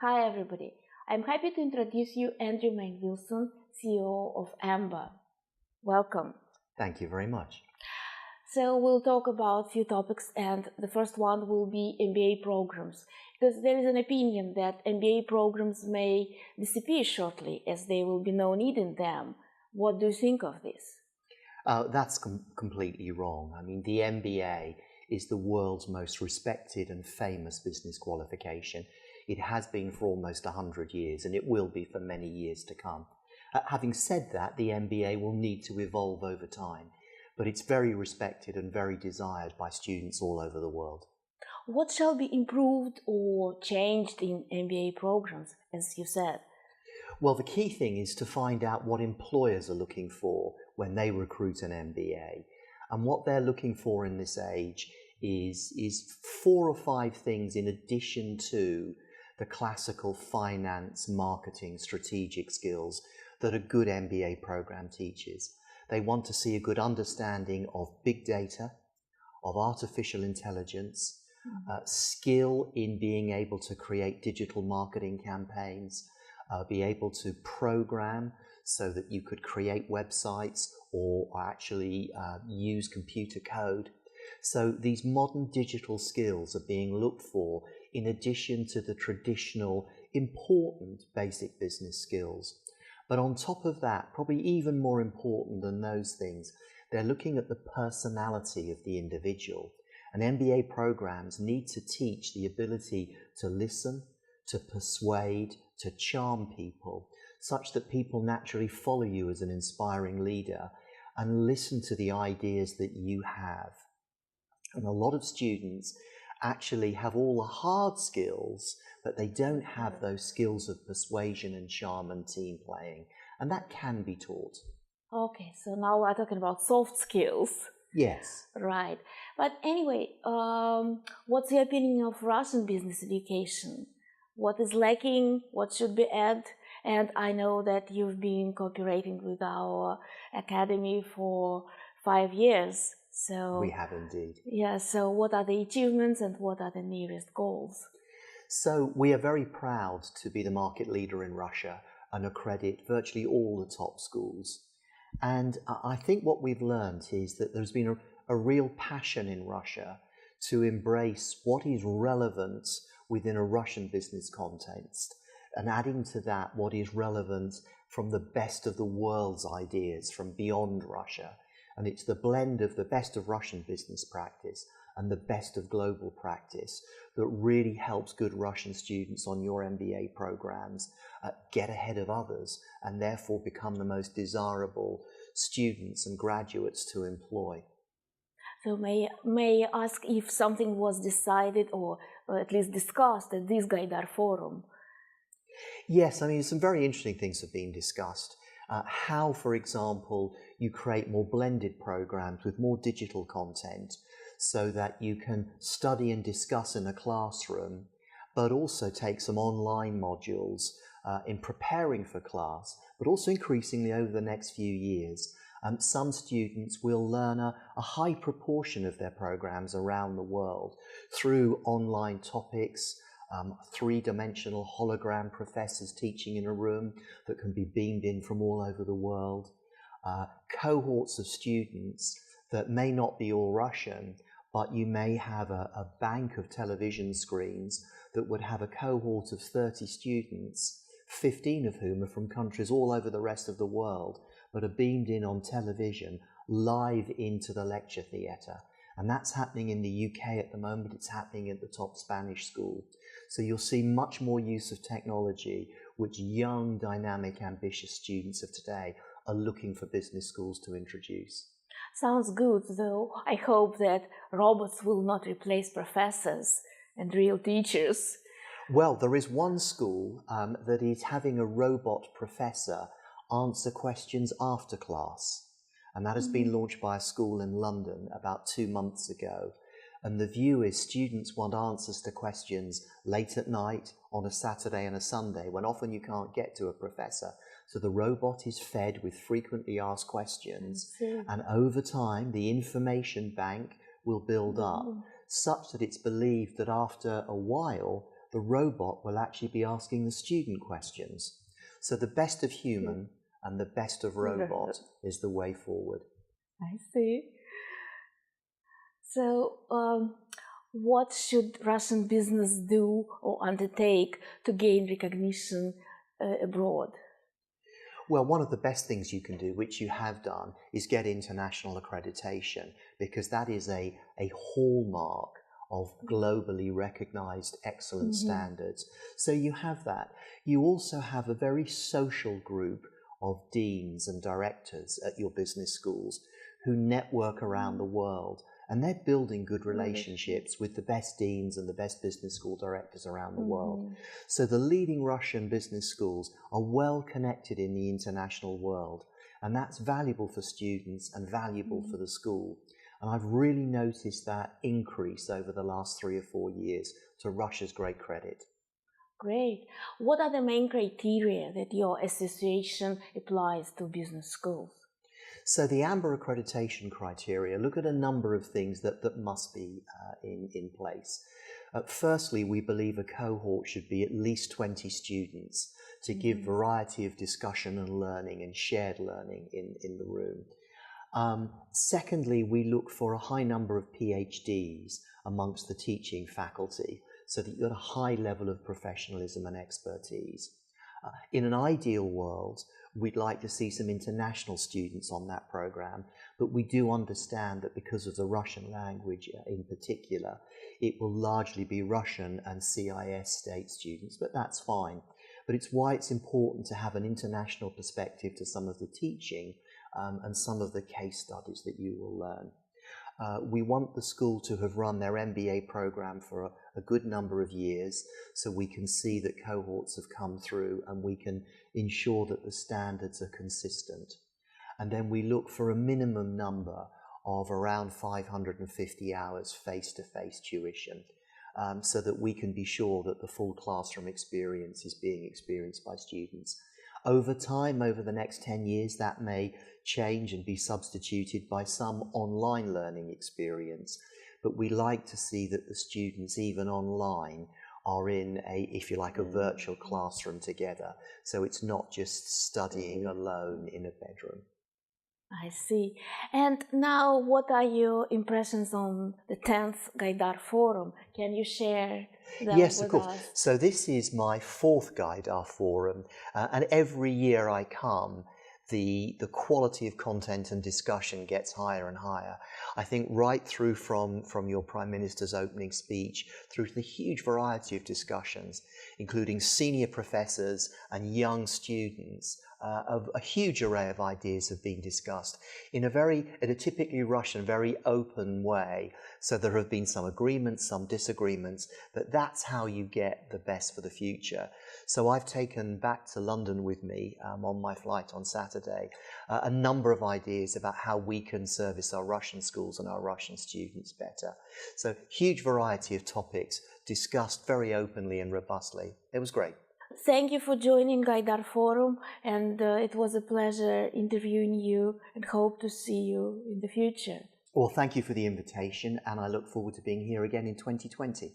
Hi everybody, I'm happy to introduce you Mayne Wilson, CEO of AMBA. Welcome. Thank you very much. So we'll talk about a few topics, and the first one will be MBA programs, because there is an opinion that MBA programs may disappear shortly as there will be no need in them. What do you think of this? That's completely wrong. I mean, the MBA is the world's most respected and famous business qualification. It has been for almost 100 years, and it will be for many years to come. Having said that, the MBA will need to evolve over time, but it's very respected and very desired by students all over the world. What shall be improved or changed in MBA programs, as you said? Well, the key thing is to find out what employers are looking for when they recruit an MBA. And what they're looking for in this age is 4 or 5 things in addition to the classical finance, marketing, strategic skills that a good MBA program teaches. They want to see a good understanding of big data, of artificial intelligence, skill in being able to create digital marketing campaigns, be able to program so that you could create websites or actually use computer code. So these modern digital skills are being looked for in addition to the traditional important basic business skills. But on top of that, probably even more important than those things, they're looking at the personality of the individual. And MBA programs need to teach the ability to listen, to persuade, to charm people, such that people naturally follow you as an inspiring leader and listen to the ideas that you have. And a lot of students actually have all the hard skills, but they don't have those skills of persuasion and charm and team playing. And that can be taught. Okay, so now we're talking about soft skills. Yes. Right. But anyway, what's your opinion of Russian business education? What is lacking? What should be added? And I know that you've been cooperating with our academy for 5 years. So We have indeed. Yeah, so what are the achievements and what are the nearest goals? So we are very proud to be the market leader in Russia and accredit virtually all the top schools. And I think what we've learned is that there's been a real passion in Russia to embrace what is relevant within a Russian business context, and adding to that what is relevant from the best of the world's ideas from beyond Russia. And it's the blend of the best of Russian business practice and the best of global practice that really helps good Russian students on your MBA programs get ahead of others and therefore become the most desirable students and graduates to employ. So may I ask if something was decided or at least discussed at this Gaidar Forum? Yes, I mean, some very interesting things have been discussed. How, for example, you create more blended programs with more digital content so that you can study and discuss in a classroom, but also take some online modules in preparing for class, but also increasingly over the next few years. Some students will learn a high proportion of their programs around the world through online topics, 3-dimensional hologram professors teaching in a room that can be beamed in from all over the world, cohorts of students that may not be all Russian, but you may have a bank of television screens that would have a cohort of 30 students, 15 of whom are from countries all over the rest of the world, but are beamed in on television live into the lecture theatre. And that's happening in the UK at the moment. It's happening at the top Spanish school. So you'll see much more use of technology, which young, dynamic, ambitious students of today are looking for business schools to introduce. Sounds good, though I hope that robots will not replace professors and real teachers. Well, there is one school that is having a robot professor answer questions after class. And that has been launched by a school in London about 2 months ago. And the view is students want answers to questions late at night, on a Saturday and a Sunday, when often you can't get to a professor. So the robot is fed with frequently asked questions. And over time, the information bank will build up, such that it's believed that after a while, the robot will actually be asking the student questions. So the best of human and the best of robot is the way forward. I see. So, what should Russian business do or undertake to gain recognition abroad? Well, one of the best things you can do, which you have done, is get international accreditation, because that is a hallmark of globally recognized excellent standards. So you have that. You also have a very social group of deans and directors at your business schools who network around the world, and they're building good relationships with the best deans and the best business school directors around the world. So the leading Russian business schools are well connected in the international world, and that's valuable for students and valuable for the school. And I've really noticed that increase over the last 3 or 4 years, to Russia's great credit. Great. What are the main criteria that your association applies to business schools? So the AMBA accreditation criteria look at a number of things that must be in place. Firstly, we believe a cohort should be at least 20 students to give variety of discussion and learning and shared learning in the room. Secondly, we look for a high number of PhDs amongst the teaching faculty, so that you've got a high level of professionalism and expertise. In an ideal world, we'd like to see some international students on that program, but we do understand that because of the Russian language in particular, it will largely be Russian and CIS state students, but that's fine. But it's why it's important to have an international perspective to some of the teaching and some of the case studies that you will learn. We want the school to have run their MBA program for a good number of years, so we can see that cohorts have come through and we can ensure that the standards are consistent. And then we look for a minimum number of around 550 hours face-to-face tuition, so that we can be sure that the full classroom experience is being experienced by students. Over time, over the next 10 years, that may change and be substituted by some online learning experience. But we like to see that the students, even online, are in a, if you like, a virtual classroom together. So it's not just studying alone in a bedroom. I see. And now, what are your impressions on the 10th Gaidar Forum? Can you share them Yes, with of course. us? So this is my 4th Gaidar Forum, and every year I come, the quality of content and discussion gets higher and higher. I think right through from your Prime Minister's opening speech through to the huge variety of discussions, including senior professors and young students. Of a huge array of ideas have been discussed in a typically Russian, very open way. So there have been some agreements, some disagreements, but that's how you get the best for the future. So I've taken back to London with me on my flight on Saturday a number of ideas about how we can service our Russian schools and our Russian students better. So huge variety of topics discussed very openly and robustly. It was great. Thank you for joining Gaidar Forum, and it was a pleasure interviewing you, and hope to see you in the future. Well, thank you for the invitation, and I look forward to being here again in 2020.